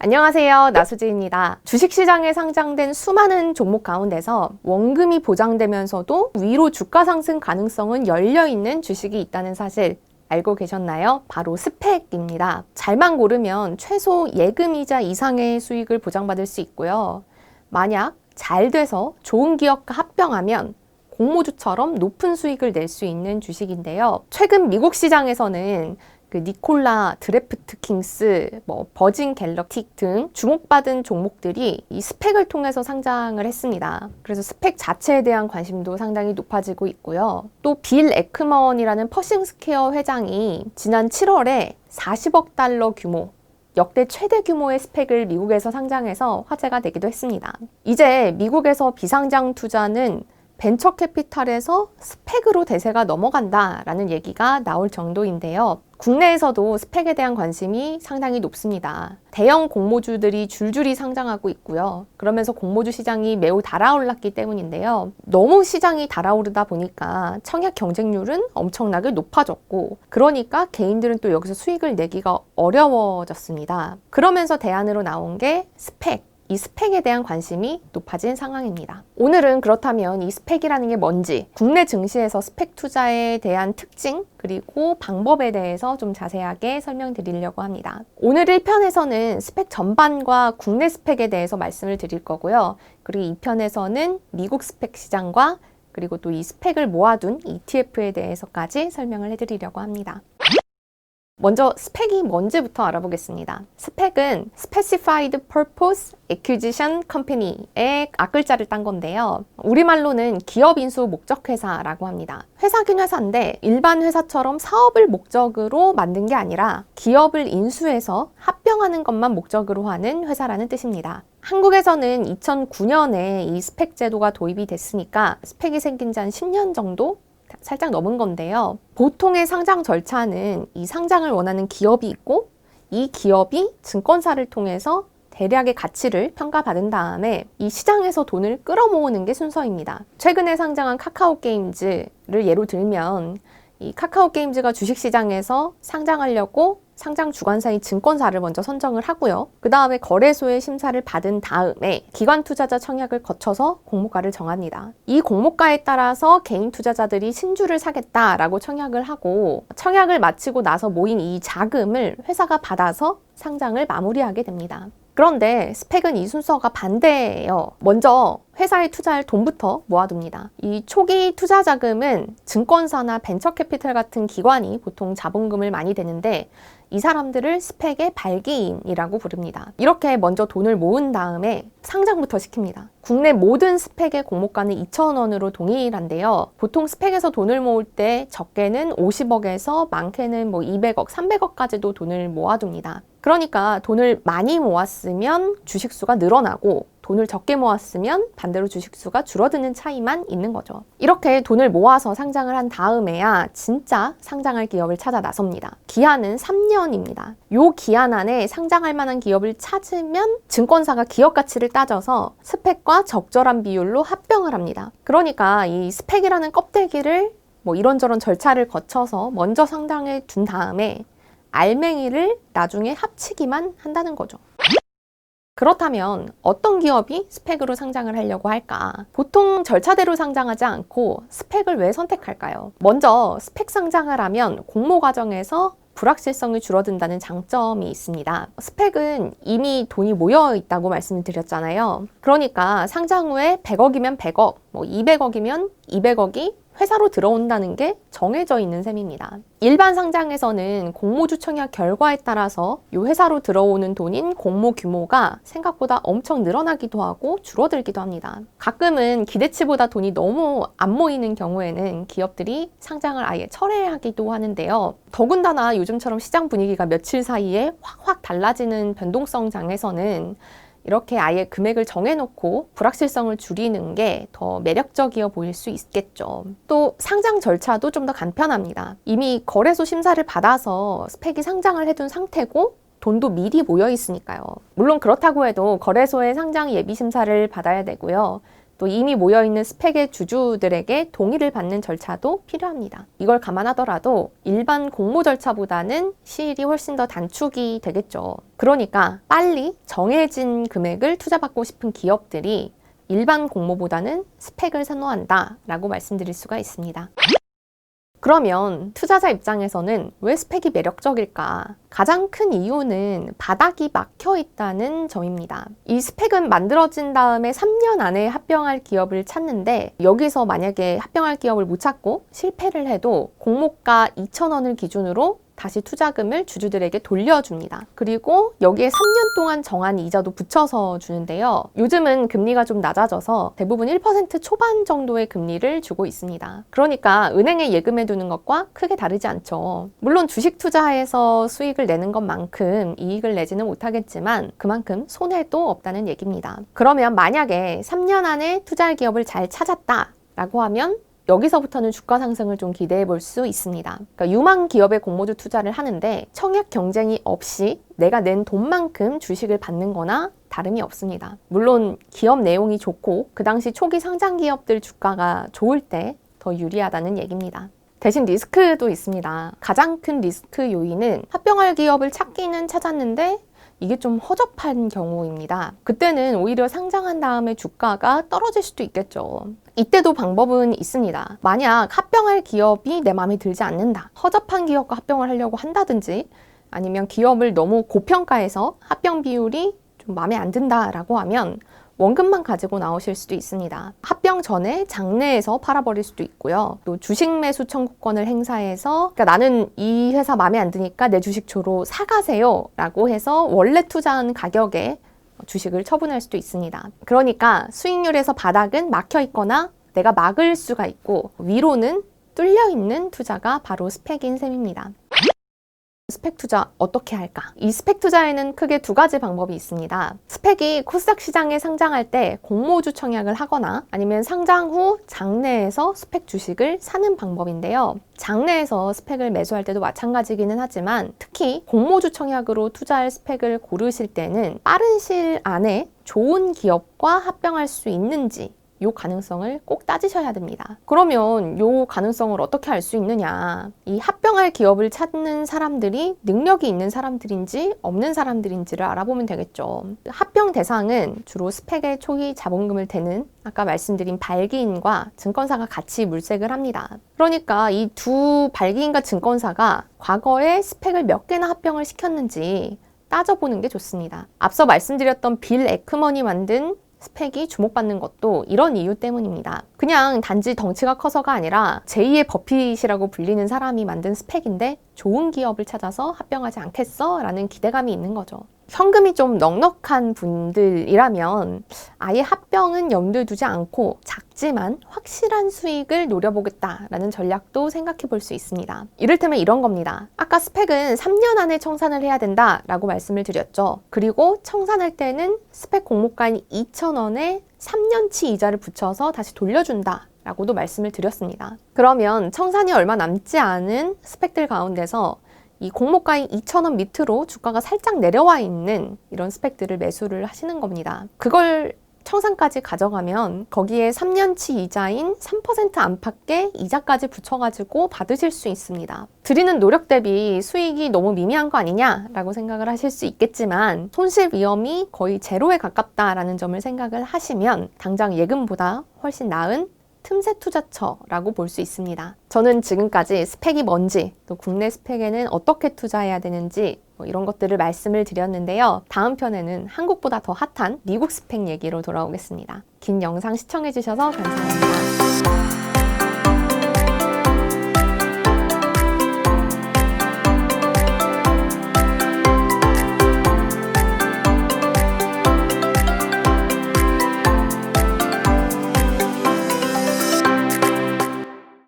안녕하세요. 나수지입니다. 주식시장에 상장된 수많은 종목 가운데서 원금이 보장되면서도 위로 주가 상승 가능성은 열려있는 주식이 있다는 사실 알고 계셨나요? 바로 스펙입니다. 잘만 고르면 최소 예금이자 이상의 수익을 보장받을 수 있고요. 만약 잘 돼서 좋은 기업과 합병하면 공모주처럼 높은 수익을 낼 수 있는 주식인데요. 최근 미국 시장에서는 니콜라 드래프트 킹스, 버진 갤럭틱 등 주목받은 종목들이 이 스펙을 통해서 상장을 했습니다. 그래서 스펙 자체에 대한 관심도 상당히 높아지고 있고요. 또 빌 에크먼이라는 퍼싱스퀘어 회장이 지난 7월에 40억 달러 규모, 역대 최대 규모의 스펙을 미국에서 상장해서 화제가 되기도 했습니다. 이제 미국에서 비상장 투자는 벤처 캐피탈에서 스펙으로 대세가 넘어간다라는 얘기가 나올 정도인데요. 국내에서도 스펙에 대한 관심이 상당히 높습니다. 대형 공모주들이 줄줄이 상장하고 있고요. 그러면서 공모주 시장이 매우 달아올랐기 때문인데요. 너무 시장이 달아오르다 보니까 청약 경쟁률은 엄청나게 높아졌고, 그러니까 개인들은 또 여기서 수익을 내기가 어려워졌습니다. 그러면서 대안으로 나온 게 스펙. 이 스펙에 대한 관심이 높아진 상황입니다. 오늘은 그렇다면 이 스펙이라는 게 뭔지, 국내 증시에서 스펙 투자에 대한 특징, 그리고 방법에 대해서 좀 자세하게 설명드리려고 합니다. 오늘 1편에서는 스펙 전반과 국내 스펙에 대해서 말씀을 드릴 거고요. 그리고 2편에서는 미국 스펙 시장과 그리고 또 이 스펙을 모아둔 ETF에 대해서까지 설명을 해드리려고 합니다. 먼저 스펙이 뭔지부터 알아보겠습니다. 스펙은 Specified Purpose Acquisition Company의 앞글자를 딴 건데요. 우리말로는 기업 인수 목적 회사라고 합니다. 회사긴 회사인데 일반 회사처럼 사업을 목적으로 만든 게 아니라 기업을 인수해서 합병하는 것만 목적으로 하는 회사라는 뜻입니다. 한국에서는 2009년에 이 스펙 제도가 도입이 됐으니까 스펙이 생긴 지 한 10년 정도 살짝 넘은 건데요. 보통의 상장 절차는 이 상장을 원하는 기업이 있고, 이 기업이 증권사를 통해서 대략의 가치를 평가받은 다음에 이 시장에서 돈을 끌어모으는 게 순서입니다. 최근에 상장한 카카오게임즈를 예로 들면, 이 카카오게임즈가 주식시장에서 상장하려고 상장 주관사인 증권사를 먼저 선정을 하고요. 그 다음에 거래소의 심사를 받은 다음에 기관 투자자 청약을 거쳐서 공모가를 정합니다. 이 공모가에 따라서 개인 투자자들이 신주를 사겠다라고 청약을 하고, 청약을 마치고 나서 모인 이 자금을 회사가 받아서 상장을 마무리하게 됩니다. 그런데 스펙은 이 순서가 반대예요. 먼저 회사에 투자할 돈부터 모아둡니다. 이 초기 투자 자금은 증권사나 벤처 캐피탈 같은 기관이 보통 자본금을 많이 대는데, 이 사람들을 스펙의 발기인이라고 부릅니다. 이렇게 먼저 돈을 모은 다음에 상장부터 시킵니다. 국내 모든 스펙의 공모가는 2,000원으로 동일한데요. 보통 스펙에서 돈을 모을 때 적게는 50억에서 많게는 200억, 300억까지도 돈을 모아둡니다. 그러니까 돈을 많이 모았으면 주식수가 늘어나고, 돈을 적게 모았으면 반대로 주식수가 줄어드는 차이만 있는 거죠. 이렇게 돈을 모아서 상장을 한 다음에야 진짜 상장할 기업을 찾아 나섭니다. 기한은 3년입니다. 요 기한 안에 상장할 만한 기업을 찾으면 증권사가 기업 가치를 따져서 스펙과 적절한 비율로 합병을 합니다. 그러니까 이 스펙이라는 껍데기를 이런저런 절차를 거쳐서 먼저 상장해 둔 다음에 알맹이를 나중에 합치기만 한다는 거죠. 그렇다면 어떤 기업이 스펙으로 상장을 하려고 할까? 보통 절차대로 상장하지 않고 스펙을 왜 선택할까요? 먼저 스펙 상장을 하면 공모 과정에서 불확실성이 줄어든다는 장점이 있습니다. 스펙은 이미 돈이 모여 있다고 말씀을 드렸잖아요. 그러니까 상장 후에 100억이면 100억, 200억이면 200억이 회사로 들어온다는 게 정해져 있는 셈입니다. 일반 상장에서는 공모주 청약 결과에 따라서 이 회사로 들어오는 돈인 공모 규모가 생각보다 엄청 늘어나기도 하고 줄어들기도 합니다. 가끔은 기대치보다 돈이 너무 안 모이는 경우에는 기업들이 상장을 아예 철회하기도 하는데요. 더군다나 요즘처럼 시장 분위기가 며칠 사이에 확 달라지는 변동성 장에서는 이렇게 아예 금액을 정해놓고 불확실성을 줄이는 게 더 매력적이어 보일 수 있겠죠. 또 상장 절차도 좀 더 간편합니다. 이미 거래소 심사를 받아서 스펙이 상장을 해둔 상태고 돈도 미리 모여 있으니까요. 물론 그렇다고 해도 거래소의 상장 예비 심사를 받아야 되고요. 또 이미 모여있는 스펙의 주주들에게 동의를 받는 절차도 필요합니다. 이걸 감안하더라도 일반 공모 절차보다는 시일이 훨씬 더 단축이 되겠죠. 그러니까 빨리 정해진 금액을 투자받고 싶은 기업들이 일반 공모보다는 스펙을 선호한다라고 말씀드릴 수가 있습니다. 그러면 투자자 입장에서는 왜 스펙이 매력적일까? 가장 큰 이유는 바닥이 막혀 있다는 점입니다. 이 스펙은 만들어진 다음에 3년 안에 합병할 기업을 찾는데 여기서 만약에 합병할 기업을 못 찾고 실패를 해도 공모가 2,000원을 기준으로 다시 투자금을 주주들에게 돌려줍니다. 그리고 여기에 3년 동안 정한 이자도 붙여서 주는데요. 요즘은 금리가 좀 낮아져서 대부분 1% 초반 정도의 금리를 주고 있습니다. 그러니까 은행에 예금해 두는 것과 크게 다르지 않죠. 물론 주식 투자에서 수익을 내는 것만큼 이익을 내지는 못하겠지만 그만큼 손해도 없다는 얘기입니다. 그러면 만약에 3년 안에 투자할 기업을 잘 찾았다라고 하면 여기서부터는 주가 상승을 좀 기대해 볼 수 있습니다. 그러니까 유망 기업에 공모주 투자를 하는데 청약 경쟁이 없이 내가 낸 돈만큼 주식을 받는 거나 다름이 없습니다. 물론 기업 내용이 좋고 그 당시 초기 상장 기업들 주가가 좋을 때 더 유리하다는 얘기입니다. 대신 리스크도 있습니다. 가장 큰 리스크 요인은 합병할 기업을 찾기는 찾았는데 이게 좀 허접한 경우입니다. 그때는 오히려 상장한 다음에 주가가 떨어질 수도 있겠죠. 이때도 방법은 있습니다. 만약 합병할 기업이 내 마음에 들지 않는다. 허접한 기업과 합병을 하려고 한다든지 아니면 기업을 너무 고평가해서 합병 비율이 좀 마음에 안 든다라고 하면 원금만 가지고 나오실 수도 있습니다. 합병 전에 장내에서 팔아버릴 수도 있고요. 또 주식 매수 청구권을 행사해서 그러니까 나는 이 회사 마음에 안 드니까 내 주식 주로 사가세요 라고 해서 원래 투자한 가격에 주식을 처분할 수도 있습니다. 그러니까 수익률에서 바닥은 막혀 있거나 내가 막을 수가 있고 위로는 뚫려 있는 투자가 바로 스펙인 셈입니다. 스펙 투자 어떻게 할까? 이 스펙 투자에는 크게 두 가지 방법이 있습니다. 스펙이 코스닥 시장에 상장할 때 공모주 청약을 하거나 아니면 상장 후 장내에서 스펙 주식을 사는 방법인데요. 장내에서 스펙을 매수할 때도 마찬가지기는 하지만 특히 공모주 청약으로 투자할 스펙을 고르실 때는 빠른 시일 안에 좋은 기업과 합병할 수 있는지 이 가능성을 꼭 따지셔야 됩니다. 그러면 이 가능성을 어떻게 알 수 있느냐? 이 합병할 기업을 찾는 사람들이 능력이 있는 사람들인지 없는 사람들인지를 알아보면 되겠죠. 합병 대상은 주로 스펙의 초기 자본금을 대는 아까 말씀드린 발기인과 증권사가 같이 물색을 합니다. 그러니까 이 두 발기인과 증권사가 과거에 스펙을 몇 개나 합병을 시켰는지 따져보는 게 좋습니다. 앞서 말씀드렸던 빌 에크먼이 만든 스펙이 주목받는 것도 이런 이유 때문입니다. 그냥 단지 덩치가 커서가 아니라 제2의 버핏이라고 불리는 사람이 만든 스펙인데 좋은 기업을 찾아서 합병하지 않겠어? 라는 기대감이 있는 거죠. 현금이 좀 넉넉한 분들이라면 아예 합병은 염두에 두지 않고 작지만 확실한 수익을 노려보겠다라는 전략도 생각해 볼 수 있습니다. 이를테면 이런 겁니다. 아까 스펙은 3년 안에 청산을 해야 된다라고 말씀을 드렸죠. 그리고 청산할 때는 스펙 공모가인 2,000원에 3년치 이자를 붙여서 다시 돌려준다 라고도 말씀을 드렸습니다. 그러면 청산이 얼마 남지 않은 스펙들 가운데서 이 공모가인 2,000원 밑으로 주가가 살짝 내려와 있는 이런 스펙들을 매수를 하시는 겁니다. 그걸 청산까지 가져가면 거기에 3년치 이자인 3% 안팎의 이자까지 붙여가지고 받으실 수 있습니다. 드리는 노력 대비 수익이 너무 미미한 거 아니냐라고 생각을 하실 수 있겠지만 손실 위험이 거의 제로에 가깝다라는 점을 생각을 하시면 당장 예금보다 훨씬 나은 틈새 투자처라고 볼 수 있습니다. 저는 지금까지 스펙이 뭔지, 또 국내 스펙에는 어떻게 투자해야 되는지 이런 것들을 말씀을 드렸는데요. 다음 편에는 한국보다 더 핫한 미국 스펙 얘기로 돌아오겠습니다. 긴 영상 시청해주셔서 감사합니다.